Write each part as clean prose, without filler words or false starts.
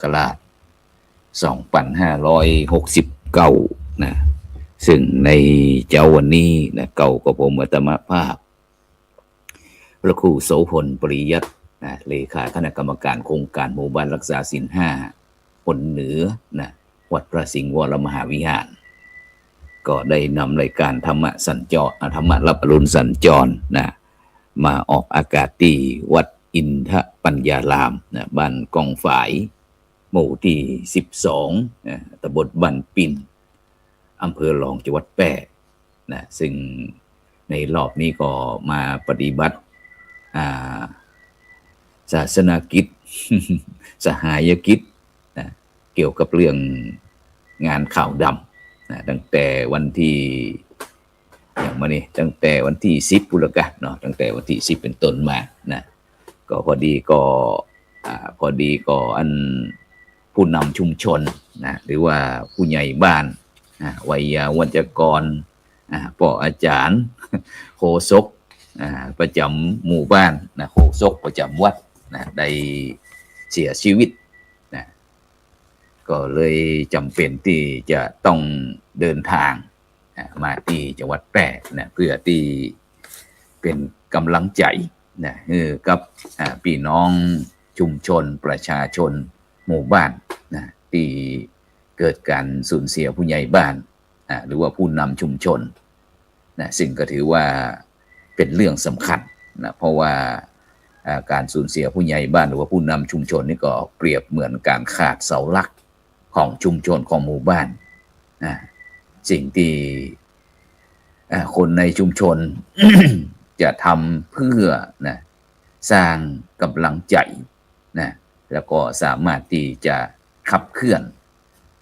กราช2569นะซึ่งในเจ้าวันนี้นะเก่ากับผมอัตมาภาพพระครูโสพลปริยัตินะเลขาคณะกรรมการโครงการหมู่บ้านรักษาศีล5 คนเหนือนะวัดพระสิงห์วรมหาวิหารก็ได้นำรายการธรรมะสัญจรธรรมะรับอรุณสัญจรนะมาออกอากาศที่วัดอินทปัญญารามนะบ้านกองฝายหมู่ที่12นะตำบลบ้านปิ่นอำเภอรองจังหวัดแพร่นะซึ่งในรอบนี้ก็มาปฏิบัติศาสนกิจ สหายกิจนะเกี่ยวกับเรื่องงานข่าวดำนะตั้งแต่วันที่อย่างมานี่ตั้งแต่วันที่10พุทธกาลเนาะตั้งแต่วันที่10เป็นต้นมานะก็พอดีก็อันผู้นำชุมชนนะหรือว่าผู้ใหญ่บ้านวัยวัจกรปออาจารย์โฆษกประจำหมู่บ้านนะโฆษกประจำวัดนะได้เสียชีวิตนะก็เลยจำเป็นที่จะต้องเดินทางมาที่จังหวัดแพร่นะเพื่อที่เป็นกำลังใจนะกับพี่น้องชุมชนประชาชนหมู่บ้านนะที่เกิดการสูญเสียผู้ใหญ่บ้านหรือว่าผู้นำชุมชนนะซึ่งก็ถือว่าเป็นเรื่องสำคัญนะเพราะว่าการสูญเสียผู้ใหญ่บ้านหรือว่าผู้นำชุมชนนี่ก็เปรียบเหมือนการขาดเสาหลักของชุมชนของหมู่บ้านสิ่งที่คนในชุมชน จะทำเพื่อนะสร้างกำลังใจนะแล้วก็สามารถที่จะขับเคลื่อน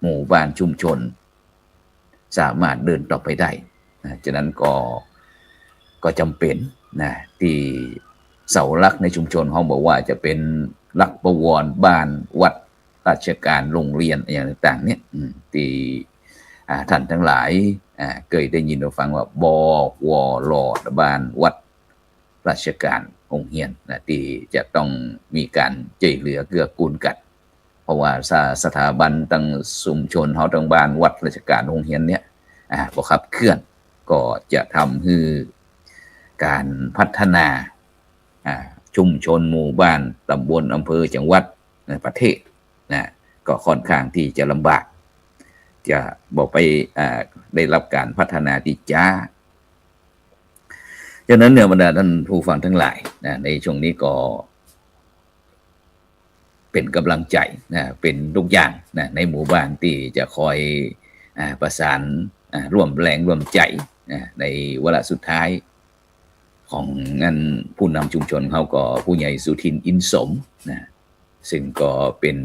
หมู่บ้านชุมชนสามารถเดินต่อไปได้นะฉะนั้นก็จำเป็นนะที่เสาหลักในชุมชนเขาบอกว่าจะเป็นหลักประวรบ้านวัดราชการโรงเรียนอย่างต่างๆเนี่ยที่ท่านทั้งหลายเคยได้ยินฟังว่าบวรบ้านวัดราชการโรงเรียนนะที่จะต้องมีการช่วยเหลือเกื้อกูลกันเพราะว่าสถาบันตั้งชุมชนเขาตั้งบ้านวัดราชการโรงเรียนเนี่ยพอขับเคลื่อนก็จะทำให้การพัฒนาชุมชนหมู่บ้านตำบลอำเภอจังหวัดในประเทศนะก็ค่อนข้างที่จะลำบากจะบอกไปได้รับการพัฒนาที่จ้าฉะนั้นเนี่ยบรรดาท่านผู้ฟังทั้งหลายนะในช่วงนี้ก็เป็นกำลังใจนะเป็นทุกอย่างนะในหมู่บ้านที่จะคอยประสานร่วมแรงร่วมใจนะในวาระสุดท้ายของงานผู้นำชุมชนเขาก็ผู้ใหญ่สุทินอินสมนะซึ่งก็เป็น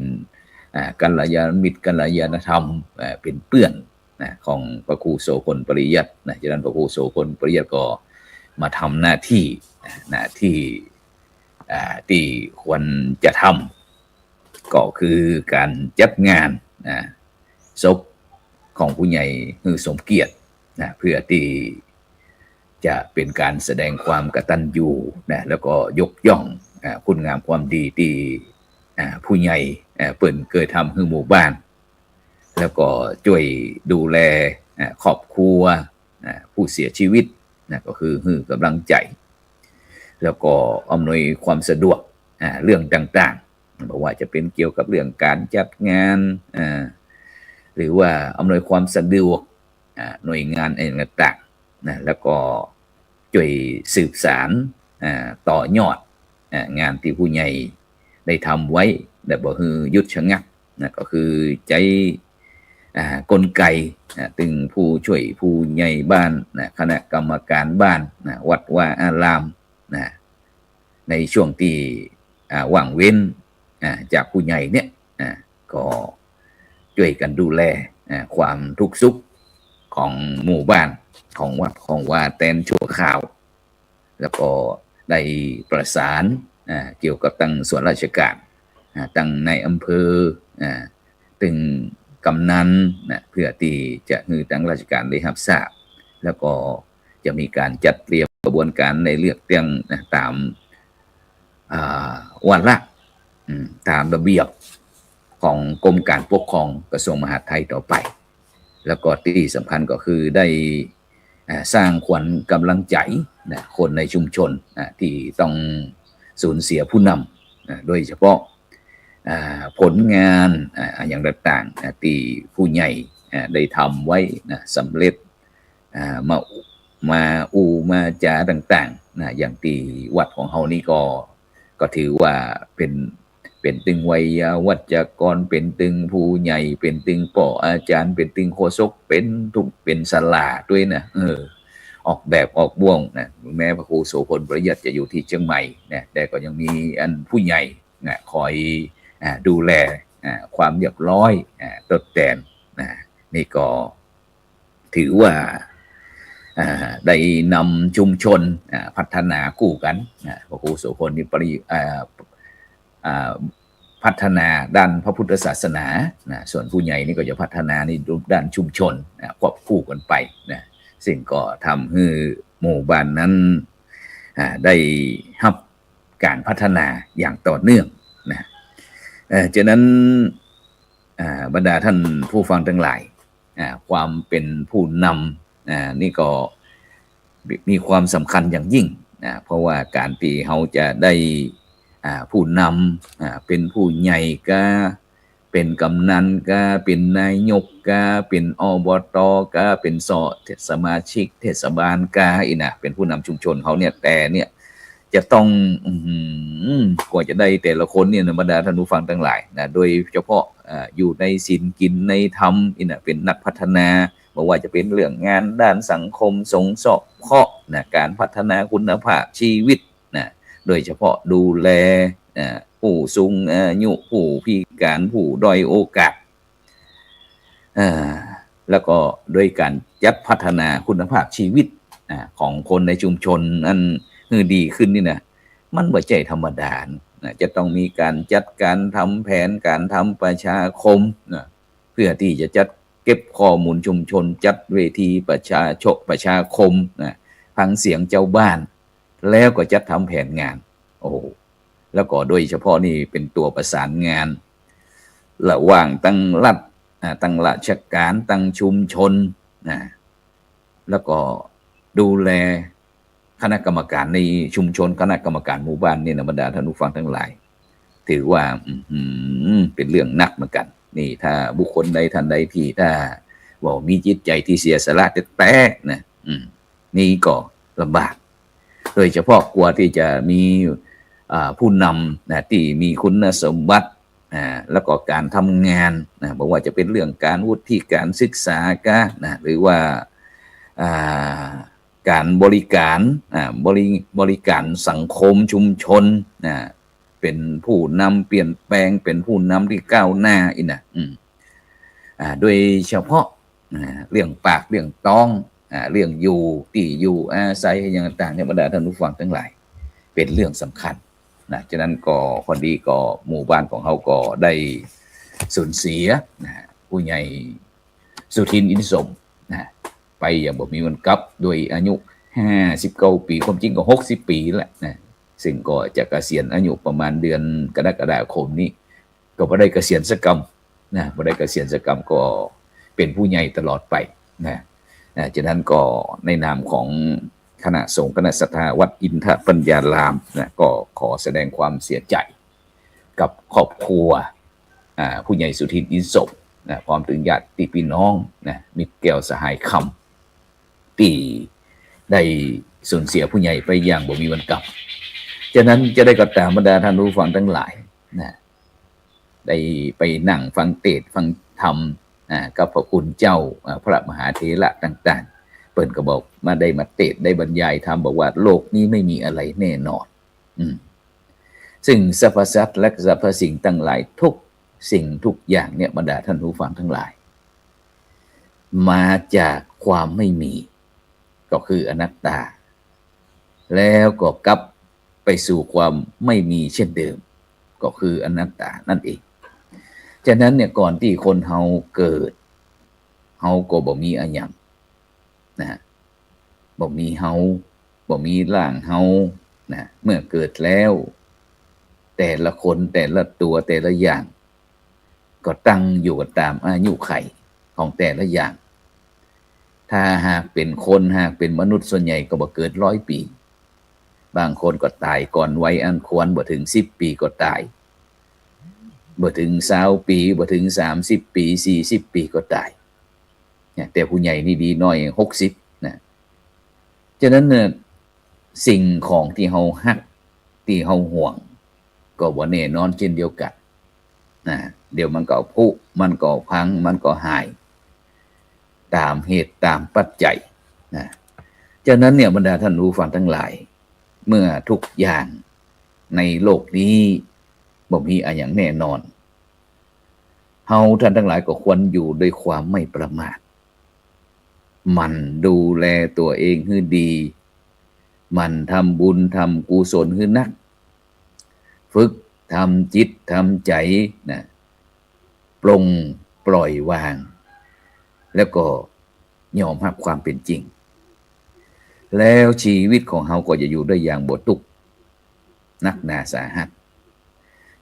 กัลยาณมิตรกัลยาณธรรมเป็นเปื้อนนะของพระครูโสพลปริยัตินะฉะนั้นพระครูโสพลปริยัติก็มาทำหน้าที่ที่ควรจะทำก็คือการจัดงานศพของผู้ใหญ่คือสมเกียรตินะเพื่อที่จะเป็นการแสดงความกตัญญูนะแล้วก็ยกย่องคุณงามความดีที่ผู้ใหญ่เปิ่นเคยทำให้หมู่บ้านแล้วก็ช่วยดูแลครอบครัวผู้เสียชีวิตนะก็คือให้กำลังใจแล้วก็อำนวยความสะดวกเรื่องต่างๆบอกว่าจะเป็นเกี่ยวกับเรื่องการจัดงานหรือว่าอำนวยความสะดวกหน่วยงานต่างๆนะแล้วก็ช่วยสืบสานต่อยอดงานที่ผู้ใหญ่ได้ทำไว้แต่บ่คือยุดชะงักนะก็คือใจกลไกตึงผู้ช่วยผู้ใหญ่บ้านนะคณะกรรมการบ้านนะวัดว่าอารามนะในช่วงที่ว่างเว้นจากผู้ใหญ่เนี่ยก็ช่วยกันดูแลความทุกข์สุขของหมู่บ้านของวัดของว่าแตนชั่วข่าวแล้วก็ได้ประสานเกี่ยวกับตั้งส่วนราชการตั้งในอำเภอตึงกำนันนะเพื่อที่จะให้ตั้งราชการได้รับทราบแล้วก็จะมีการจัดเตรียมกระบวนการในเลือกตั้งตามวันละตามระเบียบข ของกรมการปกครองกระทรวงมหาดไทยต่อไปแล้วก็ที่สำคัญก็คือได้สร้างขวัญกำลังใจนะคนในชุมชนที่ต้องสูญเสียผู้นำโดยเฉพาะผลงานอย่างต่างๆที่ผู้ใหญ่ได้ทำไว้นะสำเร็จมามาจาต่างๆนะอย่างที่วัดของเฮานี่ก็ถือว่าเป็นตึงวัยวัจกรเป็นตึงผู้ใหญ่เป็นตึงป่ออาจารย์เป็นตึงโฆษกเป็นทุกเป็นศาลาด้วยนะออกแบบออกบ่วงนะแม้พระครูโสพลประหยัดจะอยู่ที่เชียงใหม่นะแต่ก็ยังมีอันผู้ใหญ่นะคอยดูแลความเรียบร้อยตดแต่งนะนี่ก็ถือว่าได้นำชุมชนพัฒนาคู่กันพระครูโสพลนี่พัฒนาด้านพระพุทธศาสนาส่วนผู้ใหญ่นี่ก็จะพัฒนาในด้านชุมชนควบคู่กันไปนะซึ่งก็ทำให้หมู่บ้านนั้นได้รับการพัฒนาอย่างต่อเนื่องนะฉะนั้นบรรดาท่านผู้ฟังทั้งหลายความเป็นผู้นำนี่ก็มีความสำคัญอย่างยิ่งเพราะว่าการที่เขาจะได้ผู้นำเป็นผู้ใหญ่ก็เป็นกำนันก็เป็นนายกก็เป็นอบตก็เป็นสมาชิกเทศบาลก็เป็นผู้นำชุมชนเขาเนี่ยแต่เนี่ยจะต้องกว่าจะได้แต่ละคนเนี่ยบรรดาท่านผู้ฟังทั้งหลายนะโดยเฉพาะอยู่ในศีลกินในธรรมเป็นนักพัฒนาบอกว่าจะเป็นเรื่องงานด้านสังคมสงเคราะห์การพัฒนาคุณภาพชีวิตโดยเฉพาะดูแลผู้สูงอายุผู้พิการผู้ด้อยโอกาสแล้วก็โดยการจัดพัฒนาคุณภาพชีวิตของคนในชุมชนนั้นให้ดีขึ้นนี่นะมันไม่ใช่ธรรมดาจะต้องมีการจัดการทำแผนการทำประชาคมเพื่อที่จะจัดเก็บข้อมูลชุมชนจัดเวทีประชาคมฟังเสียงเจ้าบ้านแล้วก็จัดทำแผนงานแล้วก็โดยเฉพาะนี่เป็นตัวประสานงานระหว่างตั้งรัฐตั้งราชการตั้งชุมชนแล้วก็ดูแลคณะกรรมการในชุมชนคณะกรรมการหมู่บ้านนี่นะบรรดาท่านผู้ฟังทั้งหลายถือว่าเป็นเรื่องหนักเหมือนกันนี่ถ้าบุคคลใดท่านใดที่ถ้าว่ามีจิตใจที่เสียสละแต่นะนี่ก็ลำบากโดยเฉพาะกว่าที่จะมีผู้นำที่มีคุณสมบัติแล้วก็การทำงานบอกว่าจะเป็นเรื่องการวุฒิการศึกษาหรือว่าการบริการบริการสังคมชุมชนเป็นผู้นำเปลี่ยนแปลงเป็นผู้นำที่ก้าวหน้าโดยเฉพาะเรื่องปากเรื่องต้องเรื่องอยู่ที่อยู่อาศัยอย่างต่างๆในบรรดาท่านผู้ฟังทั้งหลายเป็นเรื่องสำคัญฉะนั้นก็พอดีก็หมู่บ้านของเขาก็ได้สูญเสียผู้ใหญ่สุทินอินทร์สมไปอย่างบ่มีวันกลับโดยอายุ59 ปีความจริงก็60 ปีแหละซึ่งก็จะเกษียณอายุประมาณเดือนกรกฎาคมนี้ก็บ่ได้เกษียณสักกรรมบ่ได้เกษียณสักกรรมก็เป็นผู้ใหญ่ตลอดไปฉะนั้นก็ในนามของคณะสงฆ์คณะศรัทธาวัดอินทปัญญารามก็ขอแสดงความเสียใจกับครอบครัวผู้ใหญ่สุทินอินทร์สมพร้อมถึงญาติพี่น้องมิตรแก้วสหายคำที่ได้สูญเสียผู้ใหญ่ไปอย่างบ่มีวันกลับฉะนั้นจะได้ก็ตามบรรดาท่านผู้ฟังทั้งหลายได้ไปนั่งฟังเทศน์ฟังธรรมกับพระคุณเจ้าพระมหาเถระต่างๆเปิ่นก็บอกมาได้มาเทศน์ได้บรรยายธรรมบอกว่าโลกนี้ไม่มีอะไรแน่นอนซึ่งสรรพสัตว์และสรรพสิ่งทั้งหลายทุกสิ่งทุกอย่างเนี่ยบรรดาท่านผู้ฟังทั้งหลายมาจากความไม่มีก็คืออนัตตาแล้วก็กลับไปสู่ความไม่มีเช่นเดิมก็คืออนัตตานั่นเองฉะนั้นเนี่ยก่อนที่คนเฮาเกิดเฮาก็บ่มีอะหยังบ่มีเฮาบ่มีร่างเฮาเมื่อเกิดแล้วแต่ละคนแต่ละตัวแต่ละอย่าง ก็ตั้งอยู่กับตามอายุไขของแต่ละอย่างถ้าหากเป็นคนหากเป็นมนุษย์ส่วนใหญ่ก็บ่เกิด100 ปีบางคนก็ตายก่อนวัยอันควรบ่ถึง10 ปีก็ตายบ่ถึง20 ปีบ่ถึง30 ปี40 ปีก็ตายเนี่ยแต่ผู้ใหญ่นี่ดีน้อย60นะฉะนั้นเนี่ยสิ่งของที่เฮาฮักที่เฮาห่วงก็บ่แน่นอนเช่นเดียวกันนะเดี๋ยวมันก็ผุมันก็พังมันก็หายตามเหตุตามปัจจัยนะฉะนั้นเนี่ยบรรดาท่านผู้ฟังทั้งหลายเมื่อทุกอย่างในโลกนี้บ่มีอะไรอย่างแน่นอนเฮาท่านทั้งหลายก็ควรอยู่ด้วยความไม่ประมาทมันดูแลตัวเองให้ดีมันทำบุญทำกุศลให้นักฝึกทำจิตทำใจนะปลงปล่อยวางแล้วก็ยอมรับความเป็นจริงแล้วชีวิตของเฮาก็จะอยู่ได้อย่างบ่ทุกข์นักหนาสาหัส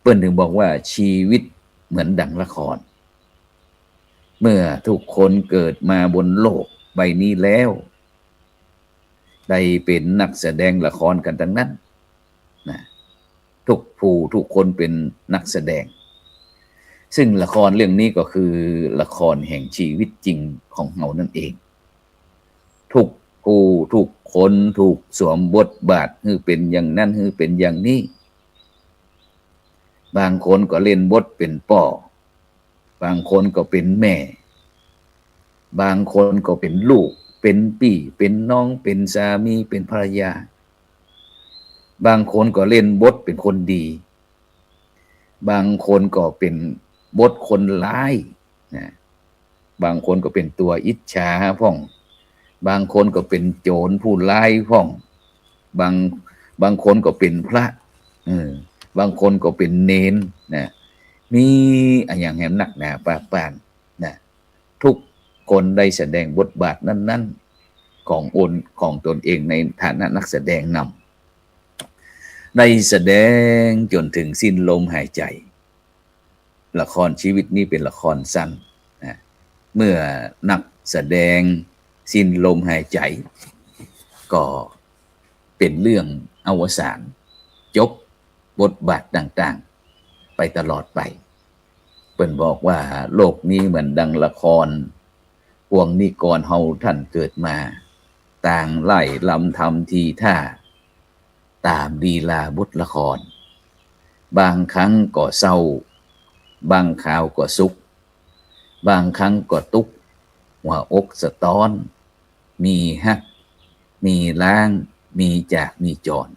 เปิ้นถึงบอกว่าชีวิตเหมือนดังละครเมื่อทุกคนเกิดมาบนโลกใบนี้แล้วได้เป็นนักแสดงละครกันทั้งนั้นนะทุกผู้ทุกคนเป็นนักแสดงซึ่งละครเรื่องนี้ก็คือละครแห่งชีวิตจริงของเรานั่นเองทุกผู้ทุกคนถูกสวมบทบาทให้เป็นอย่างนั้นให้เป็นอย่างนี้บางคนก็เล่นบทเป็นพ่อบางคนก็เป็นแม่บางคนก็เป็นลูกเป็นพี่เป็นน้องเป็นสามีเป็นภรรยาบางคนก็เล่นบทเป็นคนดีบางคนก็เป็นบทคนร้ายนะบางคนก็เป็นตัวอิจฉาพ่องบางคนก็เป็นโจรผู้ร้ายพ่องบางคนก็เป็นพระบางคนก็เป็นเณรนะมีอย่างแหมหนักหนาปากปานนะทุกคนได้แสดงบทบาทนั้นๆของตนเองในฐานะนักแสดงนำได้แสดงจนถึงสิ้นลมหายใจละครชีวิตนี้เป็นละครสั้นนะเมื่อนักแสดงสิ้นลมหายใจก็เป็นเรื่องอวสานจบบทบาทต่างๆไปตลอดไปเพิ่นบอกว่าโลกนี้เหมือนดังละครพวงนิกรเฮาท่านเกิดมาต่างไล่ลำทำทีท่าตามลีลาบทละครบางครั้งก็เศร้าบางคราวก็สุขบางครั้งก็ทุกข์หัวอกสะท้อนมีฮักมีล้างมีจากมีจร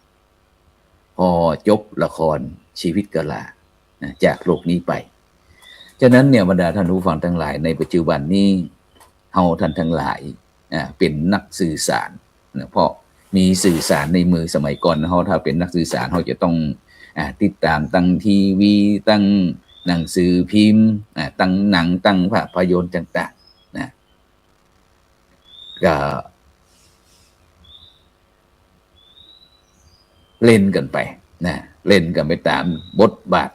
พอจบละครชีวิตก็ลาจากโลกนี้ไปฉะนั้นเนี่ยบรรดาท่านผู้ฟังทั้งหลายในปัจจุบันนี้เฮาท่านทั้งหลายเป็นนักสื่อสารเพราะมีสื่อสารในมือสมัยก่อนเฮาถ้าเป็นนักสื่อสารเฮาจะต้องติดตามตั้งทีวีตั้งหนังสือพิมพ์ตั้งหนังตั้งภาพยนตร์ต่างๆนะก็เล่นกันไปนะเล่นกันไปตามบทบาท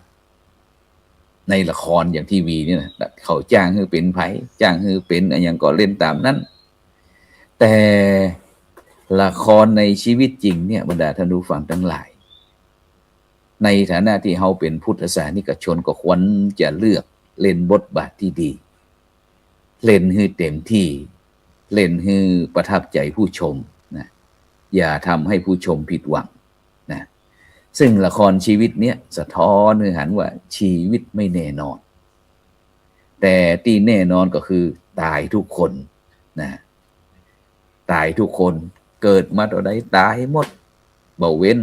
ในละครอย่างทีวีนี่นะเขาจ้างให้เป็นไผจ้างให้เป็นอะไรอย่างก็เล่นตามนั้นแต่ละครในชีวิตจริงเนี่ยบรรดาท่านผู้ฟังทั้งหลายในฐานะที่เฮาเป็นพุทธศาสนิกชนก็ควรจะเลือกเล่นบทบาทที่ดีเล่นให้เต็มที่เล่นให้ประทับใจผู้ชมนะอย่าทำให้ผู้ชมผิดหวังนะซึ่งละครชีวิตเนี้ยสะท้อนให้เห็นว่าชีวิตไม่แน่นอนแต่ที่แน่นอนก็คือตายทุกคนนะตายทุกคนเกิดมาเท่าใดตายหมดบ่เว้น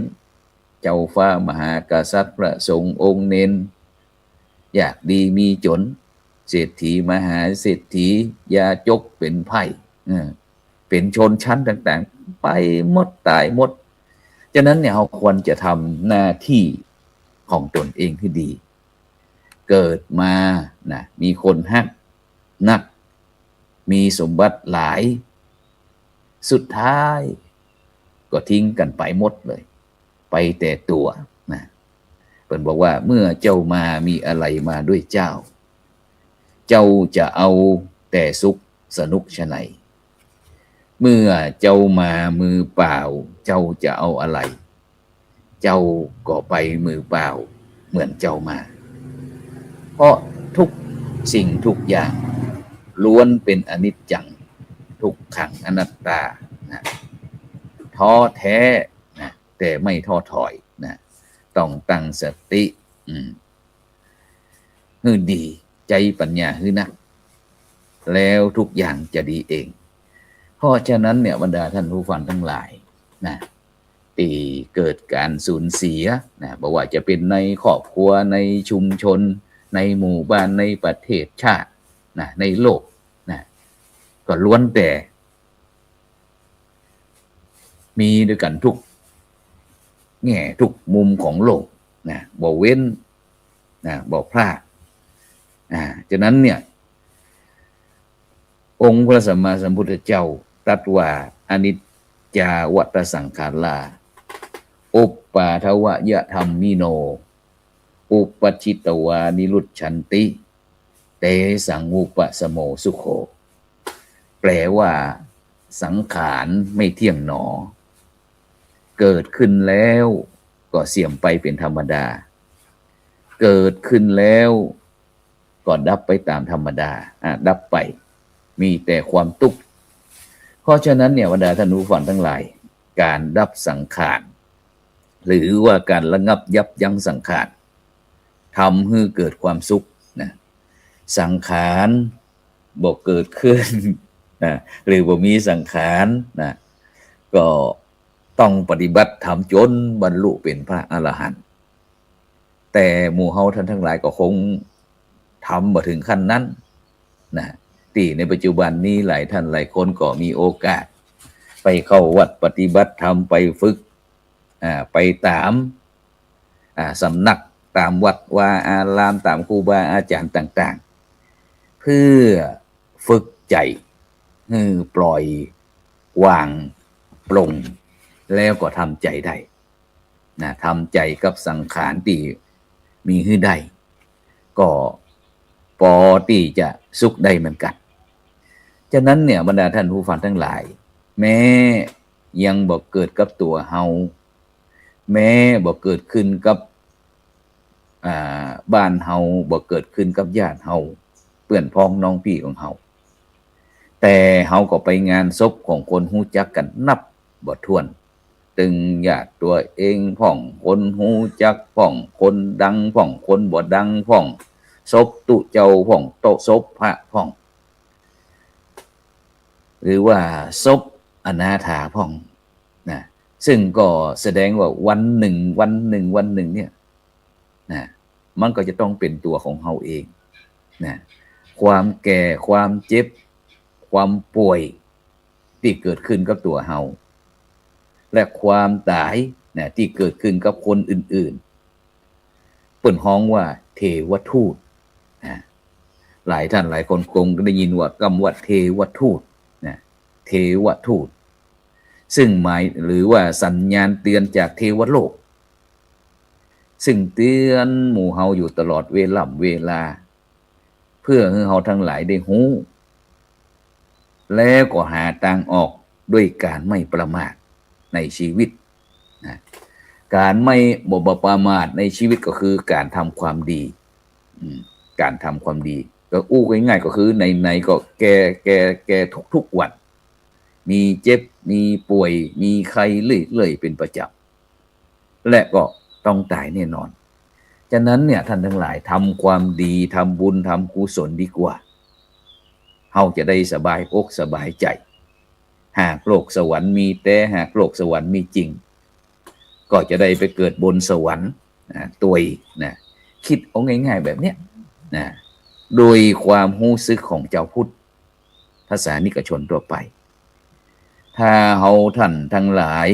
เจ้าฟ้ามหากษัตริย์พระสงฆ์องค์เนนอยากดีมีจนเศรษฐีมหาเศรษฐียาจกเป็นไพ่เป็นชนชั้นต่างๆไปหมดตายหมดฉะนั้นเนี่ยเราควรจะทำหน้าที่ของตนเองให้ดีเกิดมานะมีคนฮักนักมีสมบัติหลายสุดท้ายก็ทิ้งกันไปหมดเลยไปแต่ตัวนะเพิ่นบอกว่าเมื่อเจ้ามามีอะไรมาด้วยเจ้า เจ้าจะเอาแต่สุขสนุกชะไหนเมื่อเจ้ามามือเปล่าเจ้าจะเอาอะไร เจ้าก็ไปมือเปล่าเหมือนเจ้ามาเพราะทุกสิ่งทุกอย่างล้วนเป็นอนิจจังทุกขังอนัตตานะท้อแท้นะแต่ไม่ท้อถอยนะต้องตั้งสติฮือดีใจปัญญาฮือนักแล้วทุกอย่างจะดีเองเพราะฉะนั้นเนี่ยบรรดาท่านผู้ฟังทั้งหลายนะที่เกิดการสูญเสียนะบอกว่าจะเป็นในครอบครัวในชุมชนในหมู่บ้านในประเทศชาตินะในโลกนะก็ล้วนแต่มีด้วยกันทุกแง่ทุกมุมของโลกนะบ่เว้นนะบ่พลาดฉะนั้นเนี่ยองค์พระสัมมาสัมพุทธเจ้าตรัสว่าอนิจจาวัฏสังขาราอุปปาทวยธรรมมิโนอุปชิตวานิรุชชันติเตสังอุปสโมสุโขแปลว่าสังขารไม่เที่ยงหนอเกิดขึ้นแล้วก็เสื่อมไปเป็นธรรมดาเกิดขึ้นแล้วก็ดับไปตามธรรมดาดับไปมีแต่ความทุกข์เพราะฉะนั้นเนี่ยบรรดาท่านผู้ฟังทั้งหลายการดับสังขารหรือว่าการระงับยับยั้งสังขารทำให้เกิดความสุขนะสังขารบ่เกิดขึ้นนะหรือบ่มีสังขารนะก็ต้องปฏิบัติธรรมจนบรรลุเป็นพระอรหันต์แต่หมู่เฮาท่านทั้งหลายก็คงทำบ่ถึงขั้นนั้นนะที่ในปัจจุบันนี้หลายท่านหลายคนก็มีโอกาสไปเข้าวัดปฏิบัติธรรมไปฝึกไปตามสำนักตามวัดวาอารามตามครูบาอาจารย์ต่างๆเพื่อฝึกใจให้ปล่อยวางปลงแล้วก็ทำใจได้นะทำใจกับสังขารที่มีให้ได้ก็พอที่จะสุขได้เหมือนกันฉะนั้นเนี่ยบรรดาท่านผู้ฟังทั้งหลายแม้ยังบ่เกิดกับตัวเฮาแม้บ่เกิดขึ้นกับบ้านเฮาบ่เกิดขึ้นกับญาติเฮาเพื่อนพ้องน้องพี่ของเฮาแต่เฮาก็ไปงานศพของคนฮู้จักกันนับบ่ถ้วนตึงญาติตัวเองพ้องคนฮู้จักพ้องคนดังพ้องคนบ่ดังพ้องศพตุเจ้าพ้องโตศพพระพ้องหรือว่าศพอนาถาพ้องนะซึ่งก็แสดงว่าวันหนึ่งเนี่ยนะมันก็จะต้องเป็นตัวของเฮาเองนะความแก่ความเจ็บความป่วยที่เกิดขึ้นกับตัวเฮาและความตายนะที่เกิดขึ้นกับคนอื่นๆเปิ่นฮ้องว่าเทวทูตนะหลายท่านหลายคนคงได้ยินว่าคำว่าเทวทูตนะเทวทูตซึ่งหมายหรือว่าสัญญาณเตือนจากเทวโลกซึ่งเตือนหมู่เฮาอยู่ตลอดเวลาเพื่อให้เฮาทั้งหลายได้ฮู้แล้วก็หาทางออกด้วยการไม่ประมาทในชีวิตนะการไม่บ่ประมาทในชีวิตก็คือการทำความดีการทำความดีก็อู้ง่ายๆก็คือในก็แก่ทุกๆวันมีเจ็บมีป่วยมีไข้เรื่อยๆเป็นประจำและก็ต้องตายแน่นอนฉะนั้นเนี่ยท่านทั้งหลายทำความดีทำบุญทำกุศลดีกว่าเฮาจะได้สบายอกสบายใจหากโลกสวรรค์มีแต่หากโลกสวรรค์มีจริงก็จะได้ไปเกิดบนสวรรค์ตัวอีกนะคิดเอาง่ายๆแบบเนี้ยนะโดยความรู้สึกของเจ้าพุทธภาษานิกชนทั่วไปถ้าเฮาท่านทั้งหลาย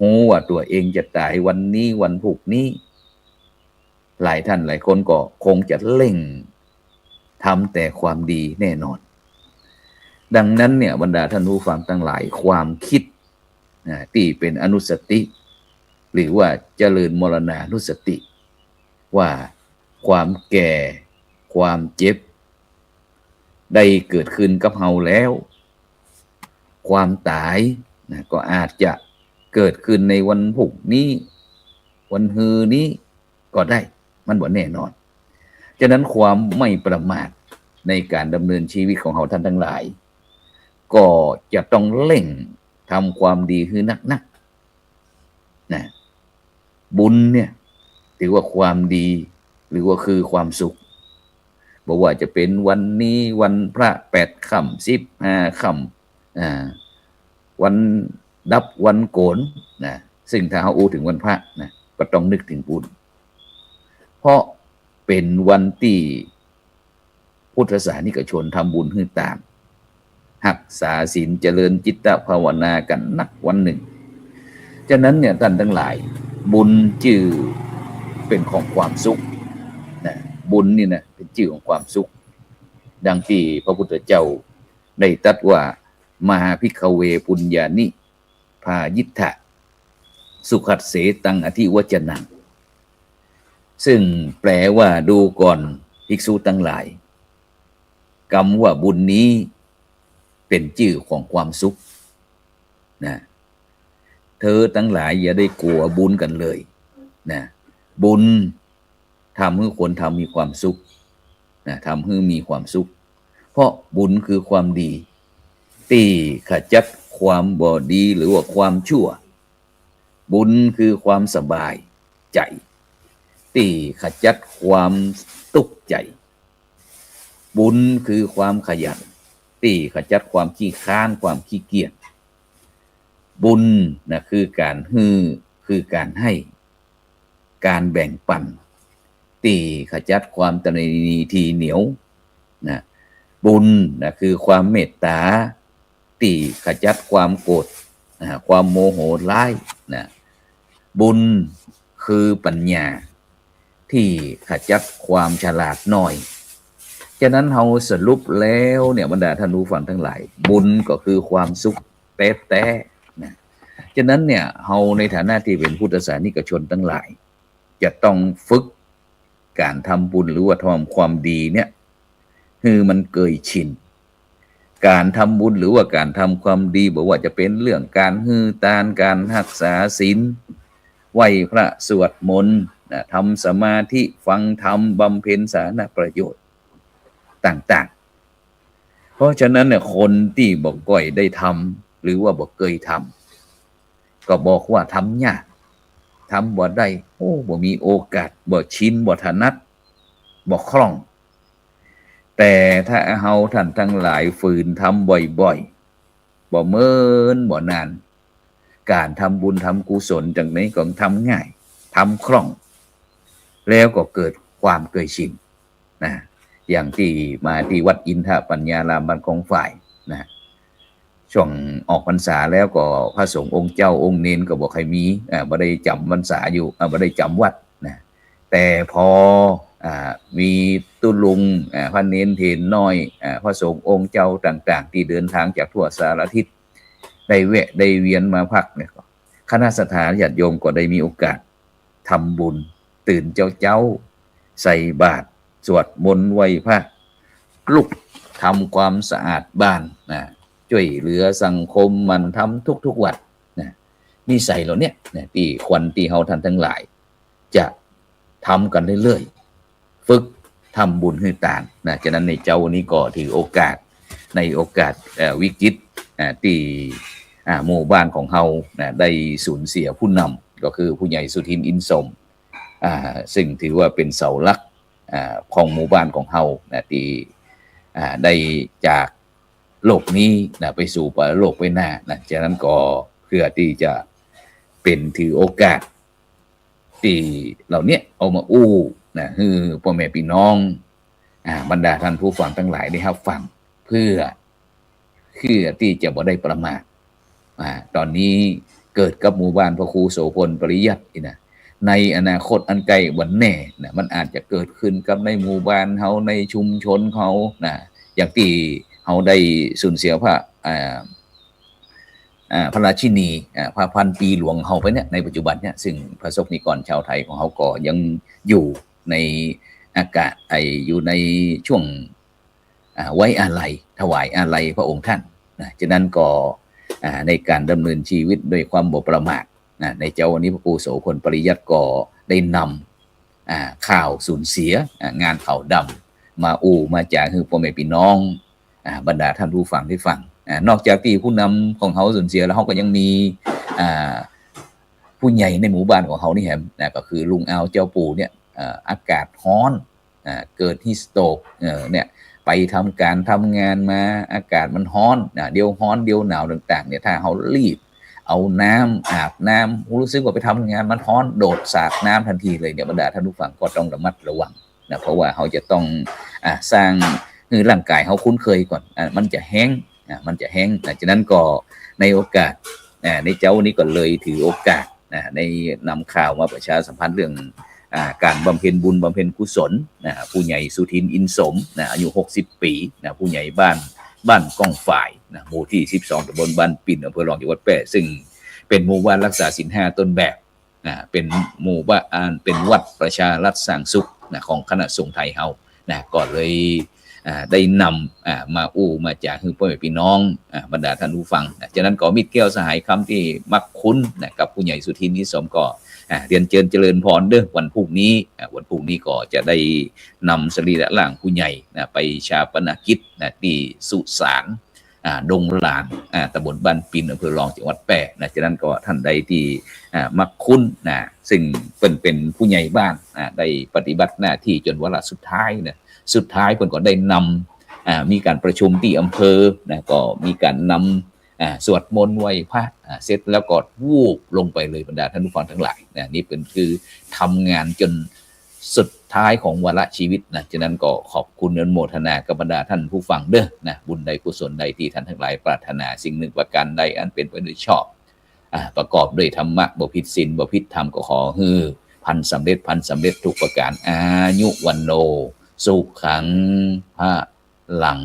รู้ว่าตัวเองจะตายวันนี้วันพรุ่งนี้หลายท่านหลายคนก็คงจะเร่งทำแต่ความดีแน่นอนดังนั้นเนี่ยบรรดาท่านผู้ฟังทั้งหลายความคิดที่เป็นอนุสติหรือว่าเจริญมรณานุสติว่าความแก่ความเจ็บ ได้เกิดขึ้นกับเฮาแล้ว ความตายนะก็อาจจะเกิดขึ้นในวันพรุ่งนี้วันฮือนี้ก็ได้มันบ่แน่นอนฉะนั้นความไม่ประมาทในการดำเนินชีวิตของเฮาท่านทั้งหลายก็จะต้องเร่งทำความดีคือนักๆนะบุญเนี่ยถือว่าความดีหรือว่าคือความสุขบอกว่าจะเป็นวันนี้วันพระ8 ค่ำ15 ค่ำวันดับวันโกนนะซึ่งถ้าเราอู้ถึงวันพระนะก็ต้องนึกถึงบุญเพราะเป็นวันที่พุทธศาสนิกชนทำบุญให้ตามหักษาศีลเจริญจิตตภาวนากันนักวันหนึ่งฉะนั้นเนี่ยท่านทั้งหลายบุญชื่อเป็นของความสุขนะบุญนี่นะเป็นชื่อของความสุขดังที่พระพุทธเจ้าได้ตรัสว่ามหาภิกขเวปุญญานิภายิทธะสุขัสเสตังอธิวจนังซึ่งแปลว่าดูก่อนภิกษุทั้งหลายคำว่าบุญนี้เป็นชื่อของความสุขนะเธอทั้งหลายอย่าได้กลัวบุญกันเลยนะบุญทำให้คนทำมีความสุขนะทำให้มีความสุขเพราะบุญคือความดีที่ขจัดความบ่ดีหรือว่าความชั่วบุญคือความสบายใจที่ขจัดความตุกข์ใจบุญคือความขยันที่ขจัดความขี้ค้านความขี้เกียจบุญนะคือการฮือคือการให้การแบ่งปันที่ขจัดความตนีทีเหนียวนะบุญนะคือความเมตตาที่ขจัดความโกรธความโมโหร้ายนะบุญคือปัญญาที่ขจัดความฉลาดน้อยฉะนั้นเราสรุปแล้วเนี่ยบรรดาท่านผู้ฟังทั้งหลายบุญก็คือความสุขแท้ๆนะฉะนั้นเนี่ยเราในฐานะที่เป็นพุทธศาสนิกชนทั้งหลายจะต้องฝึกการทำบุญหรือว่าทำความดีเนี่ยคือมันเกยชินการทำบุญหรือว่าการทำความดีบอกว่าจะเป็นเรื่องการฮือทานการรักษาศีลไหว้พระสวดมนต์ทำสมาธิฟังธรรมบำเพ็ญสาธารณประโยชน์ต่างๆเพราะฉะนั้นเนี่ยคนที่บอกก่อยได้ทำหรือว่าบอกเคยทำก็บอกว่าทำยากทำบ่ได้บ่มีโอกาสบ่ชินบ่ถนัดบ่คล่องแต่ถ้าเฮาท่านทั้งหลายฝืนทำบ่อยๆบ่เมินบ่นานการทำบุญทำกุศลจังนี้ก็ทำง่ายทำคล่องแล้วก็เกิดความเคยชินนะอย่างที่มาที่วัดอินทปัญญารามบ้านคลองฝ่ายนะช่วงออกพรรษาแล้วก็พระสงฆ์องค์เจ้าองค์เนนก็บอกให้มีบ่ได้จำพรรษาอยู่บ่ได้จำวัดนะแต่พอมีตุลุงพระเนนเถรน้อยพระสงฆ์องค์เจ้าต่างๆที่เดินทางจากทั่วสารทิศได้แวะได้เวียนมาพักเนี่ยคณะสัตยาญาติโยมก็ได้มีโอกาสทำบุญตื่นเจ้าใส่บาตรสวดมนต์ไหว้พระลุกทำความสะอาดบ้านนะช่วยเหลือสังคมมันทำทุกๆวันนะนิสัยเหล่านี้นะที่ควรที่เฮาท่านทั้งหลายจะทำกันเรื่อยๆฝึกทำบุญให้ตามนะฉะนั้นในเจ้าวันนี้ก็ถือโอกาสในโอกาสวิกฤตที่หมู่บ้านของเฮาได้สูญเสียผู้นำก็คือผู้ใหญ่สุทินอินทร์สมซึ่งถือว่าเป็นเสาหลักของหมู่บ้านของเฮาที่ได้จากโลกนี้ไปสู่ปรโลกไว้หน้าฉะนั้นก็เพื่อที่จะเป็นถือโอกาสที่เหล่านี้เอามาอู้ให้พ่อแม่พี่น้องบรรดาท่านผู้ฟังทั้งหลายได้รับฟังเพื่อที่จะบ่ได้ประมาทตอนนี้เกิดกับหมู่บ้านพระครูโสพลปริยัตินะในอนาคตอันไกลวันแน่นะมันอาจจะเกิดขึ้นกับในหมู่บ้านเฮาในชุมชนเขานะอย่างที่เฮาได้สูญเสียพระราชินีพระพันปีหลวงเฮาไปเนี่ยในปัจจุบันเนี่ยซึ่งพระสงฆ์นิกรชาวไทยของเฮาก็ยังอยู่ในอากาศอยู่ในช่วง ไว้อาลัยถวายอาลัยพระองค์ท่านนะฉะนั้นก็ในการดำเนินชีวิตด้วยความบ่ประมาทนะในเจ้าวันนี้พระครูโสพลปริยัติก็ได้นำข่าวสูญเสียงานข่าวดำมามาจากคือพ่อแม่พี่น้องบรรดาท่านผู้ฟังที่ฟังนอกจากที่ผู้นำของเขาสูญเสียแล้วเขาก็ยังมีผู้ใหญ่ในหมู่บ้านของเขานี่แหละนะก็คือลุงเอาเจ้าปู่เนี่ยอากาศร้อนเกิดฮิสโตกเนี่ยไปทำการทำงานมาอากาศมันร้อนเดี๋ยวร้อนเดี๋ยวหนาวต่างๆเนี่ยถ้าเขารีบเอาน้ำอาบน้ำรู้สึกว่าไปทำงานมันร้อนโดดสาดน้ำทันทีเลยเนี่ยบรรดาท่านผู้ฟังก็ต้องระมัดระวังนะเพราะว่าเขาจะต้องสร้างคือร่างกายเขาคุ้นเคยก่อนมันจะแห้งฉะนั้นก็ในโอกาสในเจ้านี้ก็เลยถือโอกาสในนำข่าวมาประชาสัมพันธ์เรื่องการบำเพ็ญบุญบำเพ็ญกุศลผู้ใหญ่สุทินอินสมอายุ60 ปีผู้ใหญ่บ้านกองฝ่ายหมู่ที่12ตำบลบ้านปิ่นอำเภอรองจังหวัดแพร่ซึ่งเป็นหมู่บ้านรักษาศีล5ต้นแบบเป็นหมู่บ้านเป็นวัดประชารัฐสร้างสุขของคณะสงฆ์ไทยเฮาก็เลยได้นำมาจากคือพ่อแม่พี่น้องบรรดาท่านผู้ฟังฉะนั้นก็มิตรแก้วสหายคำที่มักคุ้นกับผู้ใหญ่สุทินนิสมก็เรียนเจริญพรเด้อวันพรุ่งนี้ก็จะได้นำสรีระร่างผู้ใหญ่ไปชาปนกิจที่สุสานดงลานตำบลบ้านปิ่นอำเภอรองจังหวัดแพร่ฉะนั้นก็ท่านใดที่มักคุ้นซึ่งเป็นผู้ใหญ่บ้านได้ปฏิบัติหน้าที่จนวาระสุดท้ายเพิ่นก็ได้นำมีการประชุมที่อำเภอก็มีการนำสวดมนต์ไหว้พระเสร็จแล้วก็วูบลงไปเลยบรรดาท่านผู้ฟังทั้งหลายนี่เป็นคือทำงานจนสุดท้ายของวาระชีวิตฉะนั้นก็ขอบคุณอนุโมทนากับบรรดาท่านผู้ฟังเด้อบุญใดกุศลใดที่ท่านทั้งหลายปรารถนาสิ่งหนึ่งประการใดอันเป็นไปโดยชอบประกอบด้วยธรรมะบ่ผิดศีลบ่ผิดธรรมก็ขอฮือพันสำเร็จทุกประการอายุวันโนสุขังพระลัง